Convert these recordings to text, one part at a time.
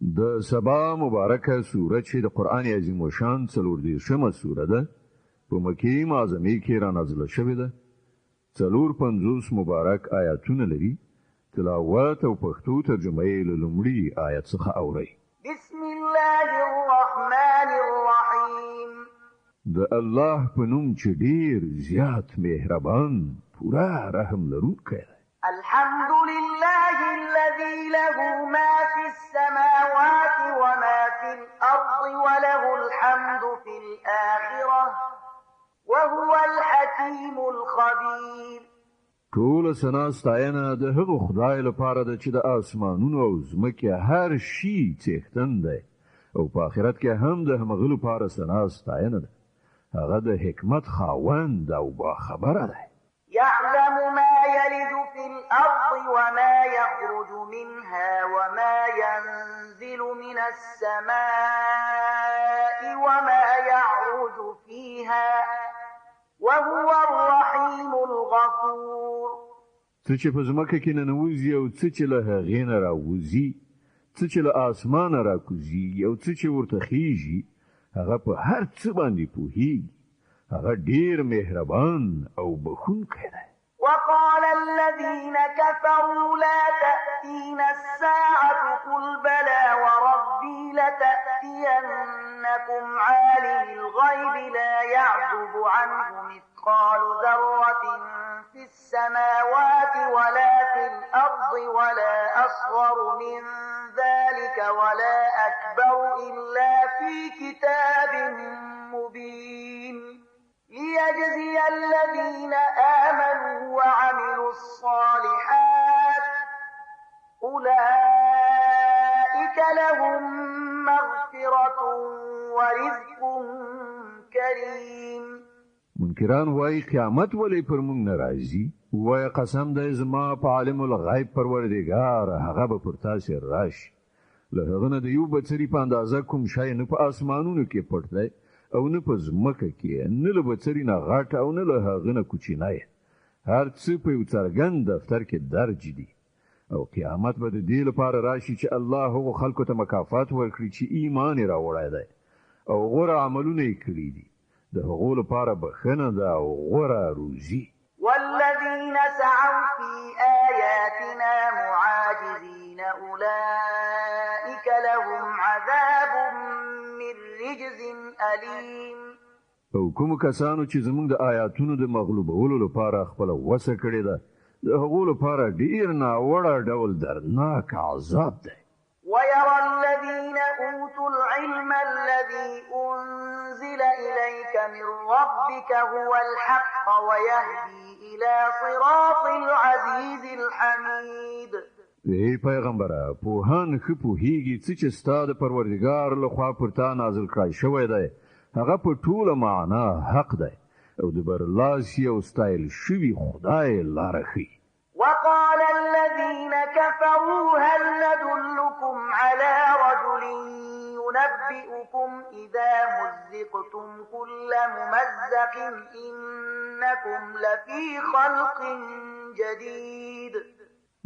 د سبا مبارکه سوره چې د قران عظیم شان 40 سوره ده په مکه معظمه کې را نازله شوې ده. 450 مبارک آیاتونه لري. تلاوت او پښتو ترجمه یې له لومړي آیت څخه اوري. بسم الله الرحمن الرحیم. د الله په نوم چې ډیر زیات مهربان پورا رحم لرونکی دی. الحمد لله الذي له ما في السماوات وما في الأرض وله الحمد في الآخرة وهو الحكيم الخبير. ټول ثنا ستاینه د هغه خدای لپاره ده چې د اسمانونو او ځمکې هر شي څښتن دی او په آخرت کې هم د هغه لپاره ثنا ستاینه ده. هغه د حکمت خاوند او باخبره دی. يعلم ما يلج في الأرض وما يخرج منها وما ينزل من السماء وما يعرج فيها وهو الرحيم الغفور. څه چې په ځمکه کې ننوځي او څه چې له هغې نه راوځي، څه چې له اسمانه راکوزي او څه چې ورته خیږي، هغه په هر څه باندې پوهیږي. هغه ډیر مهربان او بخښونکی دی. وقال الذين كفروا لا تأتينا الساعة قل بلى وربي لتأتينكم عالم الغيب لا يعزب عنه مثقال ذرة في السماوات ولا في الأرض ولا أصغر من ذلك ولا أكبر إلا في كتاب مبين ليجزي الذين آمنوا وعملوا الصالحات أولئك لهم مغفرة ورزق كريم. منکران وای قیامت ولې پر موږ ناراضي؟ وای قسم دې زما په عالم الغیب پروردگار هغه به پر تاسو راشي. له هغه نه د یو بچری په اندازه کوم شای نه په اسمانونو کې پټ دی او نه په ځمکه کې، نه له بچری نه غټ او نه له هغه نه کوچنی. هر څه په یو څرګند دفتر کې درج دي او قیامت به د دې لپاره راشي چې الله هغو خلکو ته مکافات ورکړي چې ایمان یې راوړی دی او غوره عملونه یې کړي دي. د هغو لپاره بخښنه ده او غوره روزي. والذين سعوا في آياتنا معاجزين أولئك لهم عذاب من رجز أليم. او کوم کسانو چې زموږ د آیاتونو د مغلوبولو لپاره خپل وسه کړی ده، د هغو لپاره ډیر ناوړه ډول دردناک عذاب دی. ويرى الذين أوتوا العلم الذي أنزل إليك من ربك هو الحق ويهدي إلى صراط العزيز الحميد. ای پیغمبره، پوهان ښه پوهیږي چې ستا د پروردګار لخوا پر تا نازل کړی شوی دی هغه په ټوله معنا حق دی او د برلاسي او ستایل شوي خدای لاره ښیي. وقال الذين كفروا هل ندلكم على رجل ينبئكم إذا مزقتم كل ممزق إنكم لفي خلق جديد.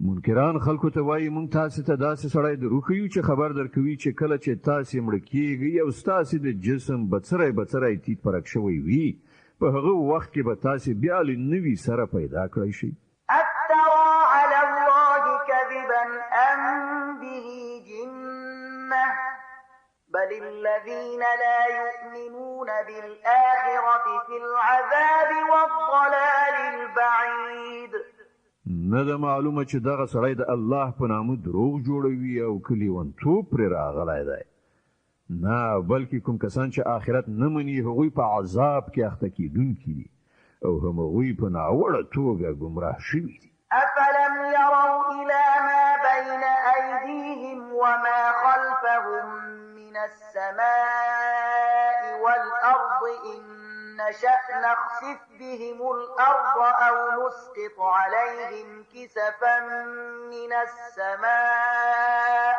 منکران خلکو ته وایي مونږ تاسو ته داسې سړی دروښیو چې خبر درکوي چې کله چې تاسو مړ کیږئ او ستاسو د جسم بڅری تیت پرک شوی وي په هغه وخت کې به تاسو بیا له نوي سره پیدا کړئ شئ. أفترى على الله كذبا أم به جنة بل الذين لا يؤمنون بالآخرة في العذاب والضلال البعيد. نه ده معلومه چې دغه سړی د الله په نامه دروغ جوړوي او کلیوانتوب پرې راغلی دی. نه بلکې کوم کسان چې آخرت نه مني هغوی په عذاب کې اخته کیدونکي دي او همغوی په ناوړه توګه ګمراه شوي دي. أفلم يروا إلى ما بين أيديهم وما خلفهم من السماء والأرض إن نشأ نخسف بهم الأرض أو نسقط عليهم كسفا من السماء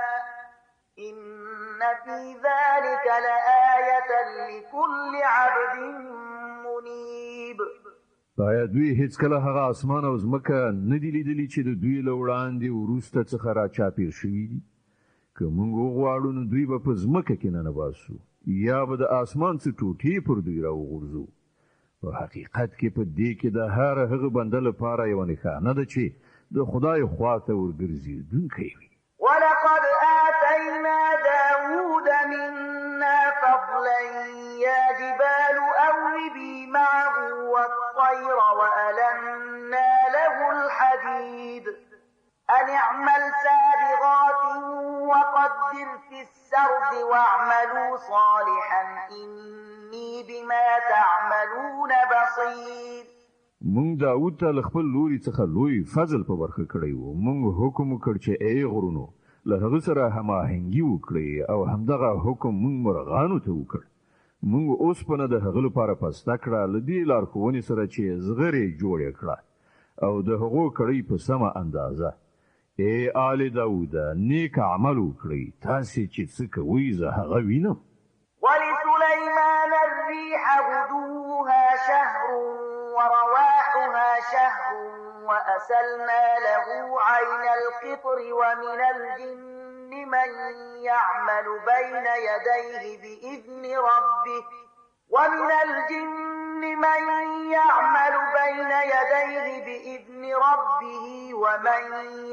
إن في ذلك لآية لكل عبد منيب. آیا دوی هیڅ کله هغه اسمان او ځمکه نه دي لیدلي چې د دوی له وړاندې وروسته څخه راچاپېر شوي دي؟ که موږ وغواړو نو دوی به په ځمکه کې ننباسو یا به د اسمان څخه ټوټې پر دوی راوغورځو. په حقیقت کې په دې کې د هر هغه بنده لپاره یوه نښانه ده چې د خدای خواته ورګرځېدونکی وي. ولقد آتينا داود منا فضلا يا جبال أوبي معه والطير وألنا له الحديد أن اعمل سابغات وقدر في السرد واعملوا صالحا إني بما تعملون بصير. مونږ داود ته له خپل لوري څخه لوی فضل په برخه کړی وو. مونږ حکم وکړ چې ای غرونو له هغه سره هماهنګي وکړي او همدغه حکم مونږ مرغانو ته وکړ. مونږ اوسپنه د هغه لپاره پسته کړه له دې لارښوونې سره چې زغرې جوړې کړه او د هغو کړۍ په سمه اندازه. ای آل داود نیک عمل وکړئ، تاسې چې څه کوئ زه هغه وینم. ولسليمان الريح غدوها شهر ورواحها شهر وأسلنا له عين القطر ومن الجن من يعمل بين يديه بإذن ربه ومن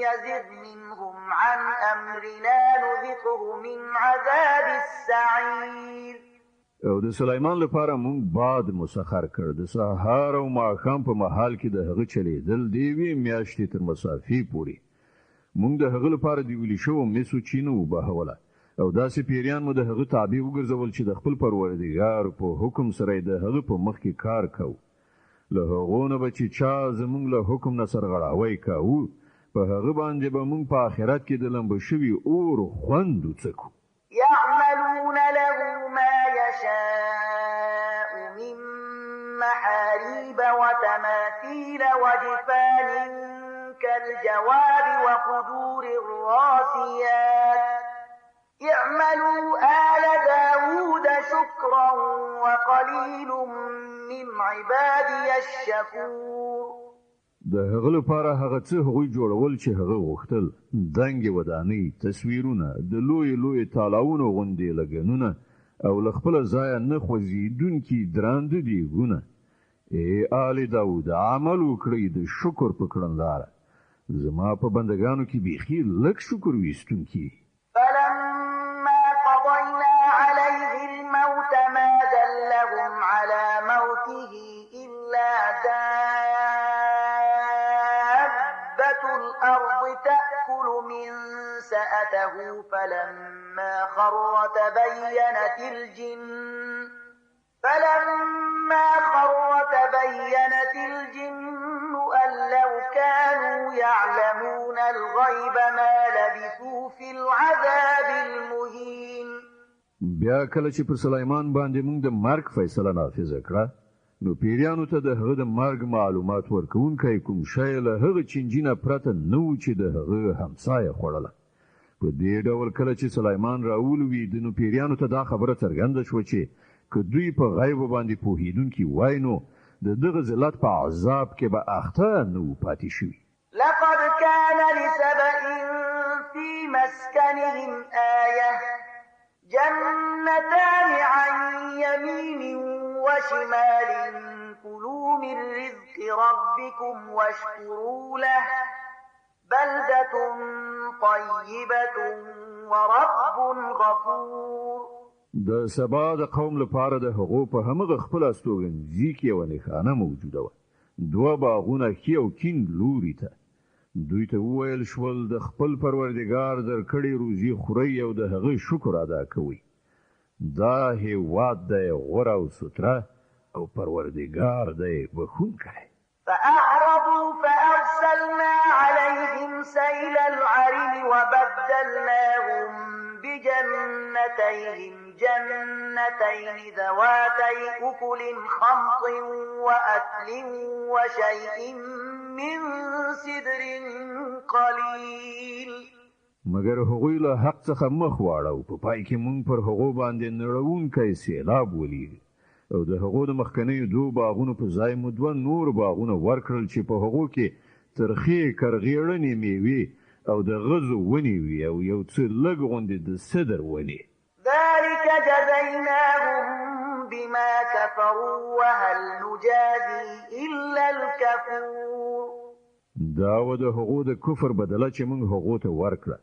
يزغ منهم عن أمرنا نذقه من عذاب السعير. او د سليمان لپاره مونږ باد مسخر کړ د سهار او ماښام په محل کې د هغه چلیدل دی وی میاشتې تر مسافې پورې. مونږ د هغه لپاره دی ویلی شو میسو چینو وبهوله او داسې پیریان مو د هغه تابع وګرځول چې د خپل پروردګار په حکم سره د هغه په مخ کې کار کو. له هغه نه به چې چا زمونږ له حکم نه سرغړاوی کوو په هغه باندې به مونږ په آخرت کې د لمبه شوي اور خوند وڅکو. يعملون له ما يشاء من محاريب وتماثيل وجفان كالجواب وقدور الراسيات اعملوا آل داود شكرا وقليل من عبادي الشكور. د هغه لپاره هغه څه هغوی جوړول چې هغه غوښتل، دنګې ودانۍ، تصویرونه، د لوی تالاونو غوندې لګنونه او له خپله ځایه نه خوځېدونکي درانده دیګونه. ای آل داود عمل وکړئ د شکر په کړنداره. زما په بندګانو کې بیخي لږ شکر ویستونکي. فلما قضينا عليه الموت ما دلهم على موته إلا دابة الأرض تأكل من سأته فلما خر تبينت الجن أن لو كانوا يعلمون الغيب ما لبثوا في العذاب المهين. بیا کله چې پر سليمان باندې موږ د مرګ فیصله نافذ کړه نو پیریانو ته د هغه د مرګ معلومات ورکوونکی کوم شی له هغه چنجینه پرته نه و چې د هغه همسایه خوړله. په دې ډول کله چې سليمان راولوید نو پیریانو ته دا خبره څرګنده شوه چې که دوی په غیب باندې پوهیدونکي وای نو د دغه ذلت په عذاب کې به اخته نه و پاتې شوي. لقد كان لسبأ في مسكنهم آية جنتان عن يمين وشمال كلوا من رزق ربكم واشكروا له بلدة طيبة ورب غفور. د سبا د قوم لپاره د هغو په همغه خپل استوګنځي کې یوه نښانه موجوده وه. دوه باغونه ښي او کیڼ لوري ته. دوی ته وویل شول د خپل پروردګار درکړې روزي خورئ او د هغه شکر ادا کوئ. دا هېواد دی غوره او سوتره او پروردګار دی بخښونکی. فأعرضوا فأرسلنا عليهم سيل العرم وبدلناهم بجنتين ذواتي أكل خمط وأكل وشيء من سدر قليل. مگر هغوی له حق څخه مخ واړو په پای کې مونږ پر هغو باندې نړونکی سیلاب ولید او د هغو د مخکنیو دوه باغونو په ځای مو دوه نور باغونه ورکړل چې په هغو کې ترخې کرغېړنې میوې او د غزو ونې وي او یو څه لږ غوندې د سدر ونې. ذلك جزيناهم بما كفروا وهل نجازي إلا الكفور. دا و د هغو د کفر بدله چې موږ هغو ته ورکړه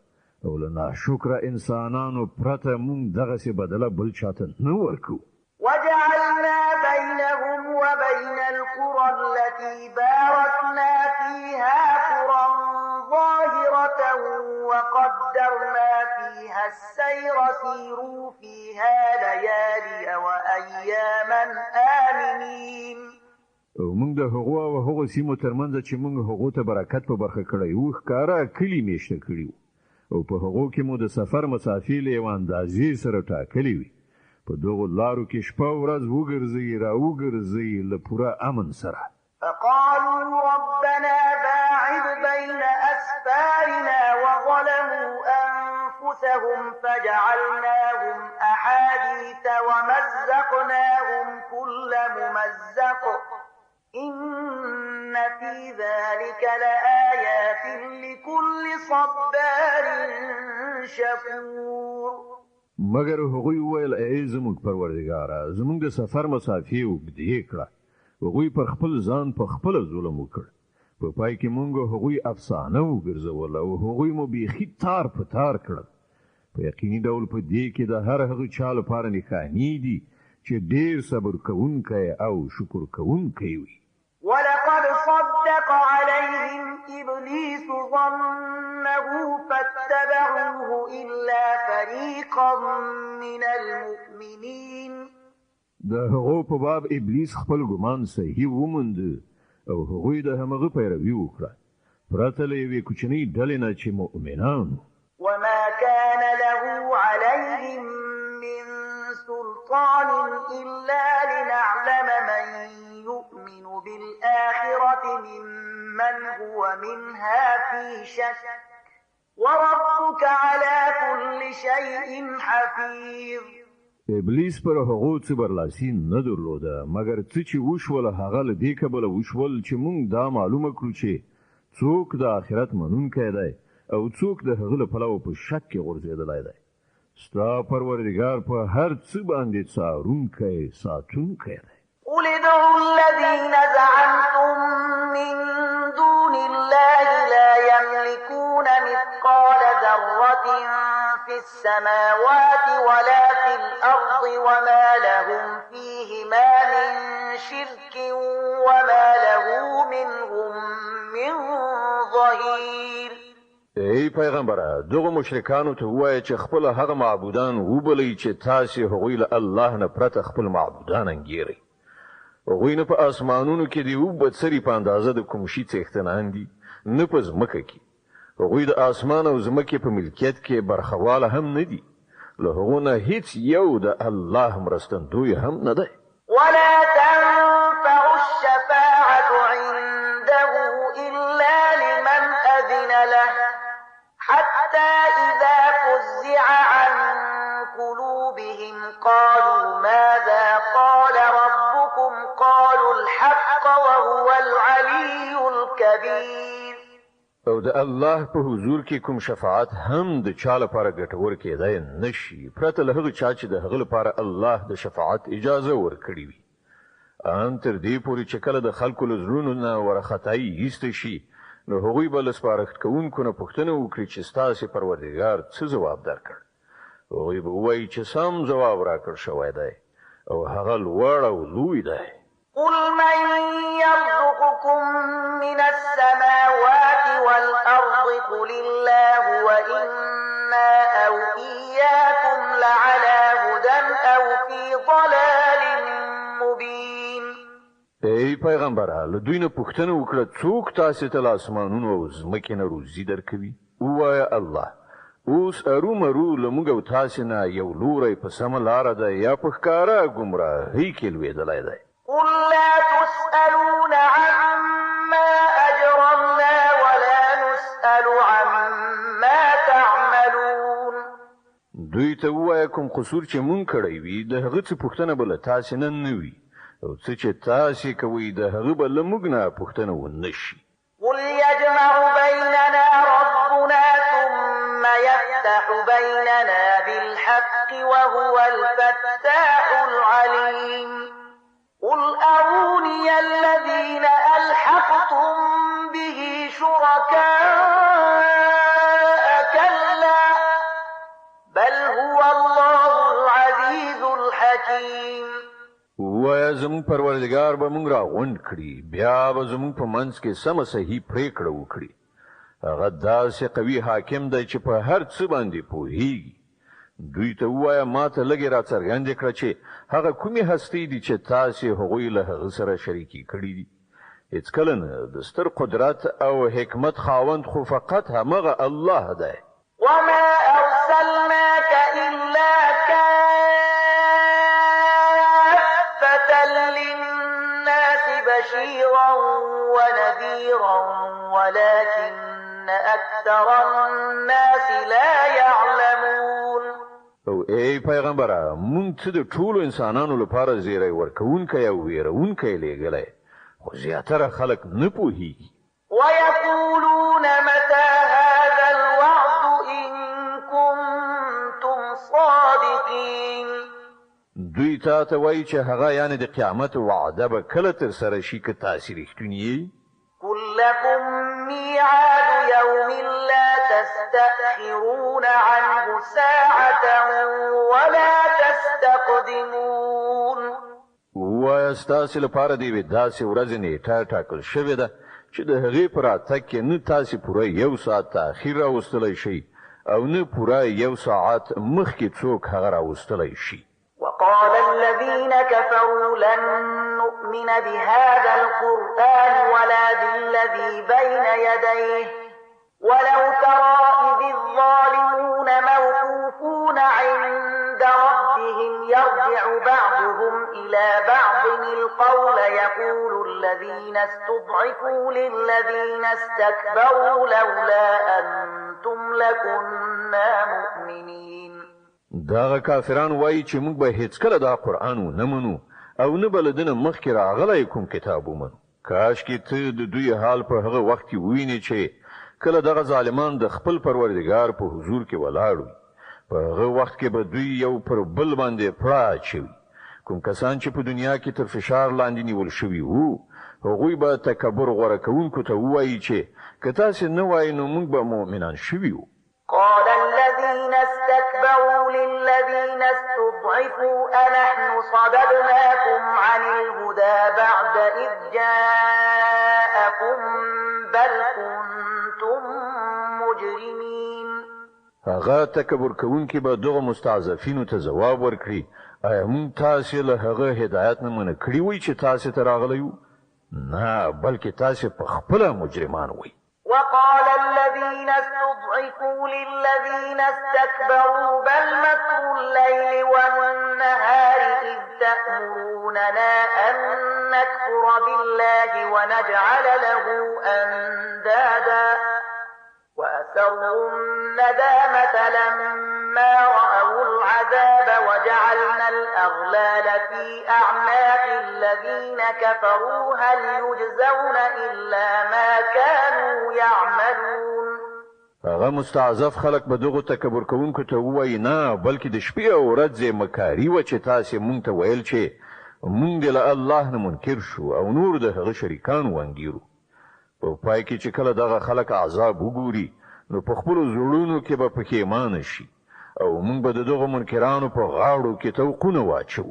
او له ناشکره انسانانو پرته موږ دغسې بدله بل چاته نه ورکو. وجعلنا بينهم وبين القرى التي باركنا فيها قرى ظاهرة وقدرنا فيها السير سيروا فيها ليالي وأياما آمنين. او موږ د هغو او هغو سیمو ترمنځ چې موږ هغو ته برکت په برخه کړی وو ښکاره کلي میشته کړي وو او په هغو کې مو د سفر مسافې له یوه اندازې سره ټاکلې وي. په دغو لارو کې شپه ورځ وګرځئ راوګرځئ له پوره امن سره. فقالوا ربنا باعد بين أسفارنا وظلموا أنفسهم فجعلناهم أحاديث ومزقناهم كل ممزق إن في ذلك لآيات لكل صبار شكور. مگر هغوی ویل ای زموږ پروردګاره زموږ د سفر مسافې اوږدې کړه. هغوی پر خپل ځان په خپله ظلم وکړ. په پای کې موږ هغوی افسانه وګرځول او هغوی مو بیخي تار په تار کړل. په یقیني ډول په دې کې د هر هغه چا لپاره نښانې دي چې ډېر صبر کوونکی او شکر کوونکی وي. ولقد صدق عليهم إبليس ظنه فاتبعوه إلا فريقا من المؤمنين. د هغو په باب ابلیس خپل ګمان صحیح وموند او هغوی د همغه پیروي وکړه پرته له یوې کوچنۍ ډلې نه چې مؤمنان. وما كان له عليهم من سلطان إلا لنعلم من يؤمن بالآخرة ممن هو منها في شك وربك على كل شيء حفيظ. ابلیس پر هغو څه برلاسي نه درلوده مګر څه چې وشول هغه له دې کبله وشول چې موږ دا معلومه کړو چې څوک د آخرت منونکی دی او څوک د هغه له پلوه په شک کې غورځېدلی دی. ستا پروردګار په هر څه باندې څارونکی ساتونکی دی. قل ادعوا الذين زعمتم من دون الله لا يملكون مثقال ذرة في السماوات ولا في الأرض وما لهم فيهما من شرك وما له منهم من ظهير. ای پیغمبره دغه مشرکانو ته ووایه چې خپل هغه معبودان وبلئ چې تاسې هغوی له الله نه پرته خپل معبودان انګیرئ. هغوی نه په اسمانونو کې د یو بدسري په اندازه د کوم شي څښتنان دي نه په ځمکه کې. هغوی د اسمان او ځمکې په ملکیت کې برخواله هم نه دي. له هغو نه هیڅ یو د الله مرستندوی هم نه دی. ولا تنفع الشفاعة عنده إلا لمن أذن له حتى إذا فزع عن قلوبهم قالوا ماذا قال ربكم قالوا الحق وهو العلي الكبير. او د الله په حضور کې کوم شفاعت هم د چا لپاره ګټور کېدای نشي پرته له هغه چا چې د هغه لپاره الله د شفاعت اجازه ورکړي وي. ان تر دې پورې چې کله د خلکو له زړونو نه ورختایي ایسته شي نو هغوی به له سپارښت کوونکو نه پوښتنه وکړي چې ستاسې پروردګار څه ځواب درکړ. هغوی به ووایي چې سم ځواب راکړ شوی دی او هغه لوړ او لوی دی. قل من يرزقكم من السماوات والأرض قل الله وإنا أو إياكم لعلى هدى أو في ضلال مبين. ای پیغمبره له دوی نه پوښتنه وکړه څوک تاسې ته له اسمانونو او ځمکې نه روزي درکوي؟ ووایه الله. اوس ارومرو له موږ او تاسې نه یو لوری په سمه لاره ده یا په ښکاره ګمراهۍ کې لوېدلی دی. قل لا تسألون عما أجرمنا ولا نسأل عما تعملون. دوی ته ووایه کوم قصور چې مونږ کړی وي د هغه څه پوښتنه به له تاسې نه وي او څه چې تاسې کوئ د هغه به له موږ نه پوښتنه ونه شي. قل يجمع بيننا ربنا بالحق وهو الفتاح العليم قل أروني الذين ألحقتم به شركاء كلا بل هو الله العزيز الحكيم ویا زمون پروردگار به مونږ راغونډ کړي بیا به زمون په منځ کې سم صحیح پریکړه وکړي هغه داسې قوي حاکم دی چې په هر څه باندې پوهیږي دوی ته وایا ماته لګي را څرګند کړه چې هغه کومي هستی دي چې تاسو هغوی له هغه سره شریکي کړی دي هیڅ کله نه د ستر قدرت او حکمت خاوند خو فقط همغه الله دی وما أرسلناك إلا كافة للناس بشيرا ونذيرا ولكن أكثر الناس لا يعلمون او ای پیغمبره مونږ ته د ټولو انسانانو لپاره زیری ورکوونکی او ویرونکی لېږلی خو زیاتره خلک نه پوهیږي ويقولون متى هذا الوعد إن كنتم صادقين دوی ته وایي چې هغه یعنی د قیامت وعده به کله ترسره شي که تاسې رښتونی یې قل لكم ميعاد يوم لا تستأخرون عنه ساعة ولا تستقدمون وایه ستاسې لپاره د یوې داسې ورځې نیټه ټاکل شوې ده چې د هغې په راتګ کې نه تاسې پوره 1 ساعت تاخیر راوستلی شئ او نه پوره 1 ساعت مخکې څوک هغه راوستلی شي وقال الذين كفروا لن نؤمن بهذا القرآن ولا بالذي بين يديه ولو ترى إذ الظالمون موقوفون عند ربهم يرجع بعضهم إلى بعض القول يقول الذين استضعفوا للذين استكبروا لولا أنتم لكنا مؤمنين داغه کافران وایي چې موږ به هیڅ کله دا قرآن ونه منو او نه بلدنه مخکې راغلی کوم کتاب ومنو کاشکې ته د دوی حال په هغه وخت کې ووینې چې کله دغه ظالمان د خپل پروردګار په حضور کې ولاړ وي په هغه وخت کې به دوی یو پر بل باندې پړه اچوي کوم کسان چې په دنیا کې تر فشار لاندې نیول شوي وو هغوی به تکبر غوره کوونکو ته ووایي چې که تاسې نه وایي نو موږ به مؤمنان شوي وو قال الذين استكبروا للذين استضعفوا أنحن صددناكم عن الهدى بعد إذ جاءكم بل كنتم مجرمين هغه تکبر کوونکي به دغه مستضعفینو ته ځواب ورکړي آیا موږ تاسې له هغه هدایت نه منع کړي وي چې تاسې ته راغلی یو نه بلکې تاسې په خپله مجرمان وئ وقال الذين استضعفوا للذين استكبروا بل مكر الليل والنهار إذ تأمروننا أن نكفر بالله ونجعل له أندادا وأسروا الندامة لما رأوا العذاب وجعلنا الأغلال في أعناق الذين كفروا هل يجزون إلا ما كانوا يعملون هغه مستعذف خلق به دغه تکبر کوونکو ته وایي نه بلکې د شپې او ورځې مکاري و چې تاسې مونږ ته ویل چې مونږ له الله نه منکر شو او نور د هغه شریکان وانګیرو په پای کې چې کله دغه خلک عذاب وګوري نو په خپل زړونو کې به پښیمانه شي او مونږ به دغه منکرانو په غاړو کې توقونه واچو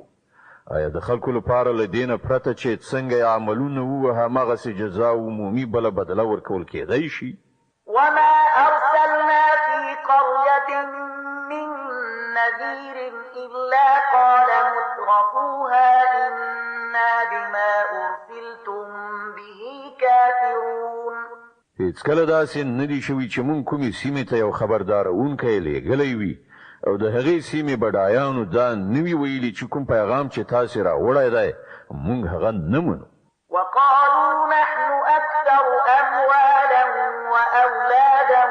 آیا د خلکو لپاره له دینه پرته چې څنګه عملونه وو همغه جزا عمومي بل بدله ورکول کېدای شي وما أرسلنا في قرية من نذير إلا قال مترفوها إنا بما أرسلتم به كافرون هیڅ کله داسې نه دي شوي چې مونږ کومې سیمې ته یو خبردارونکی لېږلی وي او د هغې سیمې بډایانو دا نه وي ویلي چې کوم پیغام چې تاسې راوړی دی مونږ هغه نه منو وقالوا نحن أكثر أموالا وأولادا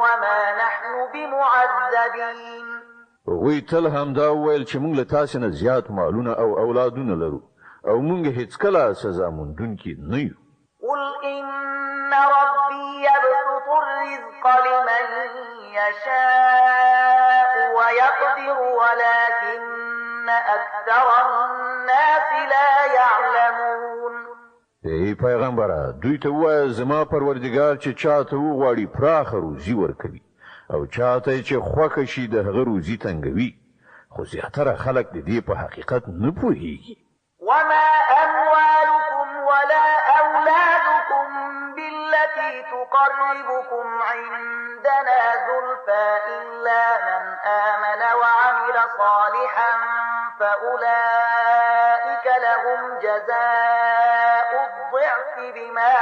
وما نحن بمعذبين هغوی تل همدا وویل چې مونږ له تاسې نه زیات مالونه او اولادونه لرو او مونږ هیڅکله سزا موندونکي نه یو قل إن ربي يبسط الرزق لمن يشاء ويقدر ولكن أكثر الناس لا يعلمون. ای پیغمبره دوی ته وایه زما پروردګار چې چاته وغواړي پراخه روزي ورکوي او چاته چې خوښه شي د هغه روزي تنګوي خو زیاتره خلک د دې په حقیقت نه پوهیږي. وما أموالكم ولا أولادكم بالتي تقربكم عندنا زلفى إلا من آمن وعمل صالحا فأولئك لهم جزاء الضعف بما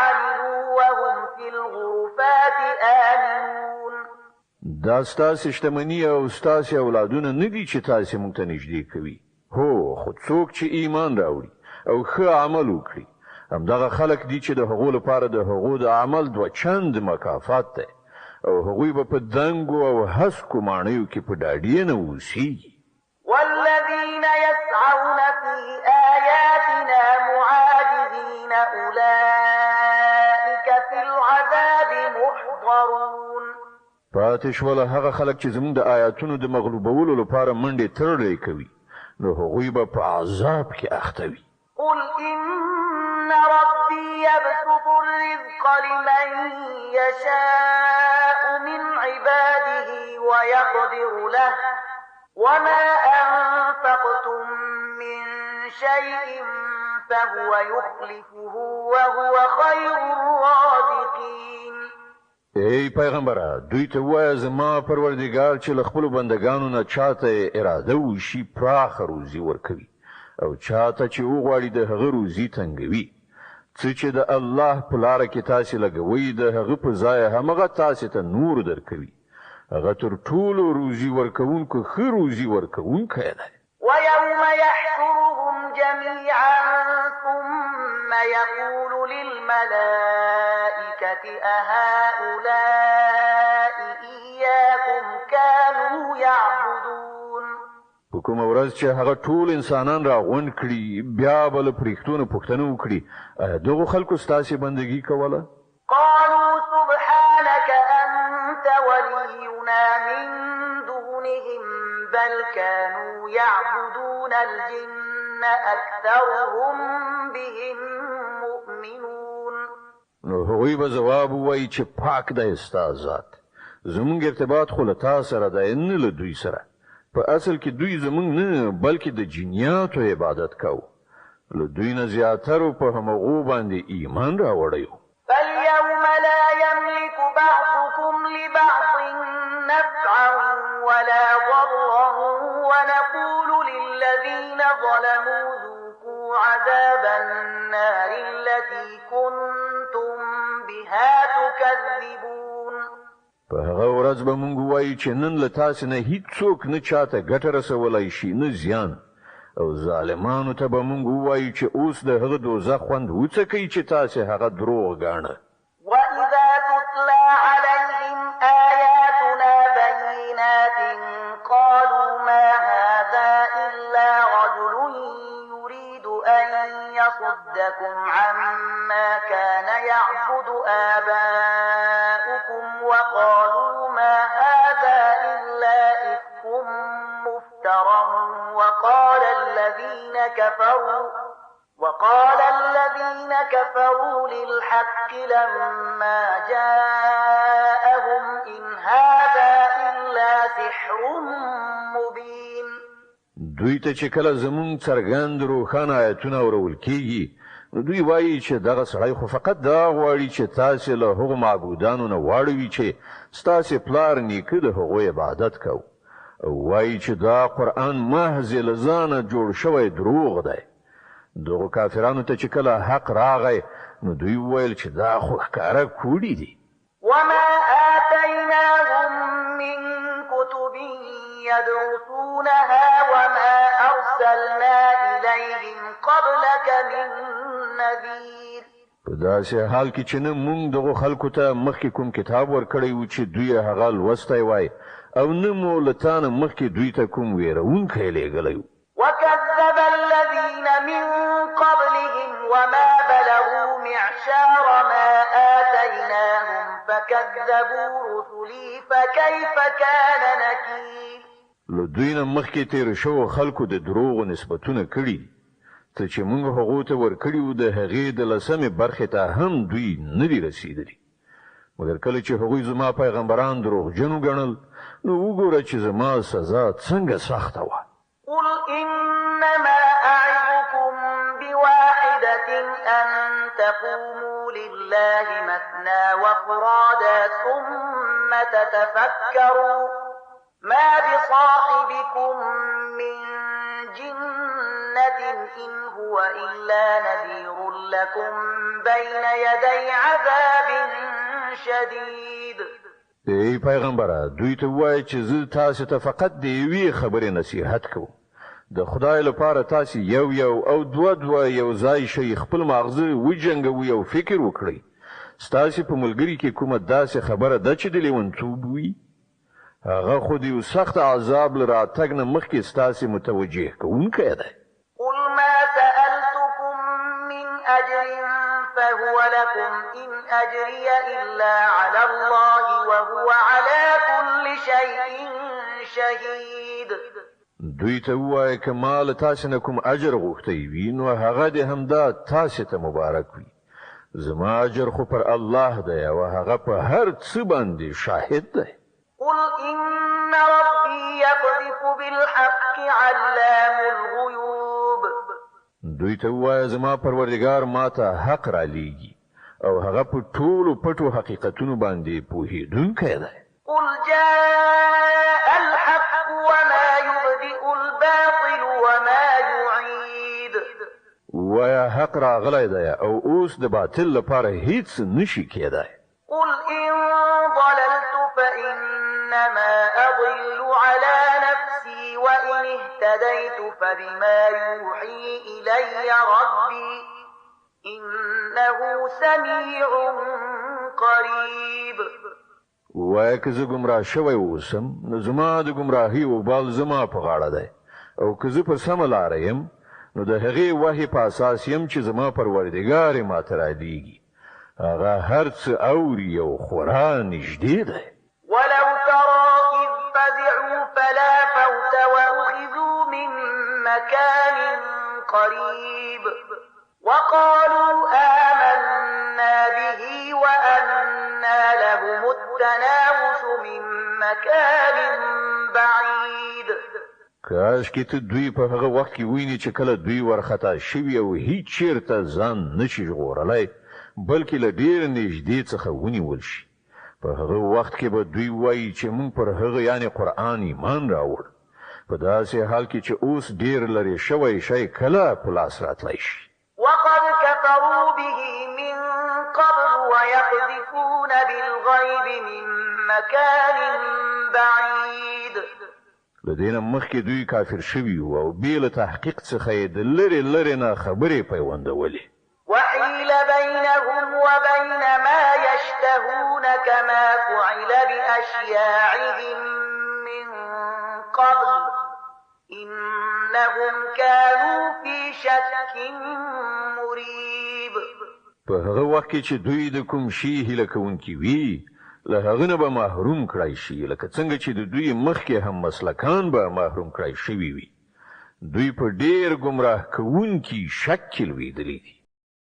عملوا وهم في الغرفات آمنون. دا ستاسو شتمني او ستاسو اولادونه نه دي چې تاسو مونږ ته نږدې کوي. هو خو څوک چې ایمان راوړي او ښه عمل وکړي همدغه خلک دي چې د هغو لپاره د هغو د عمل دوه چند مکافات ده او هغوی به په دنګو او هسکو ماڼیو کې په ډاډې نه اوسیږي. والذين يسعون في آياتنا معاجزين أولئك في العذاب محضرون. پاتې شول هغه خلک چې زموږ د آیاتونو د مغلوبولو لپاره منډې ترړې کوي نو هغوی به په عذاب کې اخته وي. قل إن ربي يبسط الرزق لمن يشاء من عباده ويقدر له وما أنفقتم من شيء فهو يخلفه وهو خير الرازقين. ای پیغمبره دوی ته وایه زما پروردګار چې له خپلو بندګانو نه چاته اراده وشي پراخه روزي ورکوي او چاته چې وغواړي د هغه روزي تنګوي. څه چې د الله په لاره کې تاسو لګوي د هغه په ځای همغه تاسو ته نور درکوي. هغه تر ټولو روزي ورکوونکو ښه روزي ورکوونکی دی. ويوم يحشرهم جميعا ثم يقول للملائكة أهؤلاء إياكم كانوا يعبدون. په کومه ورځ چې هغه ټول انسانان راغونډ کړي بیا به له پرښتونو پوښتنه وکړي آیا دغو خلکو ستاسې بندګي کوله؟ قالوا سبحانك أنت ولينا من دونهم بل كانوا يعبدون الجن أكثرهم بهم مؤمنون. نو هغوی به ځواب ووایي چې پاک دی ستا ذات زموږ ارتباط خو له تا سره دی نه له دوی سره. په اصل کې دوی زموږ نه بلکې د جنیاتو عبادت کوو. له دوی نه زیاترو په همغو باندې ایمان راوړی. فاليوم لا يملك بعضكم لبعض نفعا ولا ضرا ونقول للذين ظلموا ذوقوا عذاب النار التي كنتم بها تكذبون. په هغه ورځ به مونږ وایو چې نن له تاسو نه هیڅوک نه چاته ګټه رسولی شي نه زیان او ظالمانو ته به مونږ ووایو چې اوس د هغه دوزخ خوند وڅکئ چې تاسو هغه دروغ ګاڼه. وإذا تتلى عليهم آياتنا بينات قالوا ما هذا إلا رجل يريد أن يصدكم عما كان يعبد آباؤكم وقالوا ما هذا إلا إفك مفترى وقال الذين كفروا للحق لما جاءهم إن هذا إلا سحر مبين. دوی ته چې کله زمون څرګند روښانه آیتونه اورول کیږي نو دوی وایي چې دغه سړی خو فقط دا غواړي چې تاسو له هغو معبودانو نه واړوي چې ستاسو پلار نیکه د هغو عبادت کوي او وایي چې دا قرآن محض له ځانه جوړ شوی دروغ دی. دغو کافرانو ته چې کله حق راغی نو دوی وویل چې دا خو ښکاره کوډي دي. وما آتيناهم من كتب يدرسونها وما أرسلنا إليهم قبلك من نذير. په داسې حال کې چې نه مونږ دغو خلکو ته مخکې کوم کتاب ورکړی و چې دوی هغه لوستی وای او نه مو له تا نه مخکې دوی ته کوم ویرونکی لېږلی و. وكذب الذين من قبلهم وما بلغوا معشار معشار ما آتيناهم فكذبوا رسلي فكيف كان نكير. له دوی نه مخکې تیر شو خلکو د دروغ نسبتونه کړي ته چې موږ هغه ته ورکړي و د هغې د لسمې برخې ته هم دوی نه دي رسیدلي مګر کله چې هغوی زما پیغمبران دروغجن وګڼل نو وګوره چې زما سزا څنګه سخته وه. قل إنما أعظكم بواحدة أن تقوموا لله مثنى وفرادا ثم تتفكروا ما بصاحبكم من جنة إن هو إلا نذير لكم بين يدي عذاب شديد. ای پیغمبره دوی ته وایي چې زه تاسو ته فقط د یوې خبرې نصیحت کوم د خدای لپاره تاسو یو او دوه یو ځای شي خپل مغزه وجنګوي او فکر وکړي ستاسو په ملګری کې کومه داسې خبره ده چې د لیونتوب وي هغه خو د یو سخت عذاب له راتګ نه مخکې ستاسو متوجه کوونکی دی. قل ما سألتكم من أجر فهو لكم إن أجري إلا على الله وهو على كل شيء شهيد. دوی ته وایي که ما له تاسو نه کوم اجر غوښتی وي نو هغه د همدا تاسو ته مبارک وي زما اجر خو پر الله دی او هغه په هر څه باندې شاهد دی. قل إن ربي يقذف بالحق علام الغيوب. دوی ته وایي زما پروردگار ماته حق را لیږي او هغه په ټولو پټو حقیقتونو باندې پوهېدونکی دی. قل جاء الحق وما يبدئ الباطل وما يعيد. وایي حق راغلی دی او اوس د باطل لپاره هیڅ نشي کېدی. قل إن ضللت فإنما أضل على نفسي وإن اهتديت فبما يوحي إلي ربي إنه سميع قريب. وایي که زه ګمراه شوی اوسم نو زما د ګمراهۍ وبال زما په غاړه دی او که زه په سمه لاره یم نو د هغې وحي په اساس یم چې زما پروردګار یې ماته رالیږي هغه هر څه اوري او خورا نږدې دی. ولو ترى إذ فزعوا فلا فوت وأخذوا من مكان قريب وقالوا آمنا به وأنى لهم التناوش من مكان بعيد. کاش کې ته دوی په هغه وخت کې ویني چې کله دوی ورخطا شوي او هیڅ چیرته ځان نشي ژغورلی بلکې له ډېر نږدې څخه ونیول شي په هغه وخت کې به دوی وایي چې موږ پر هغه یعنی قرآن ایمان راوړ په داسې حال کې چې اوس ډېر لرې شوی شی کله په لاس راتلی شي. وقد كفروا به من قبل ويقذفون بالغيب من مكان بعيد. له دې نه مخکې دوی کافر شوي وو او بې له تحقیق څخه یې د لرې نه خبرې پیوندولې. وحيل بينهم وبين ما يشتهون كما فعل بأشياعهم من قبل إنهم كانوا في شك مريب. په هغه وخت کې چې دوی د کوم شي هیله کوونکي وي له هغه نه به محروم کړای شي لکه څنګه چې د دوی مخکې هم مسلکان به محروم کړای شوي وي دوی په ډېر ګمراه کوونکي شک کې لوېدلي دي.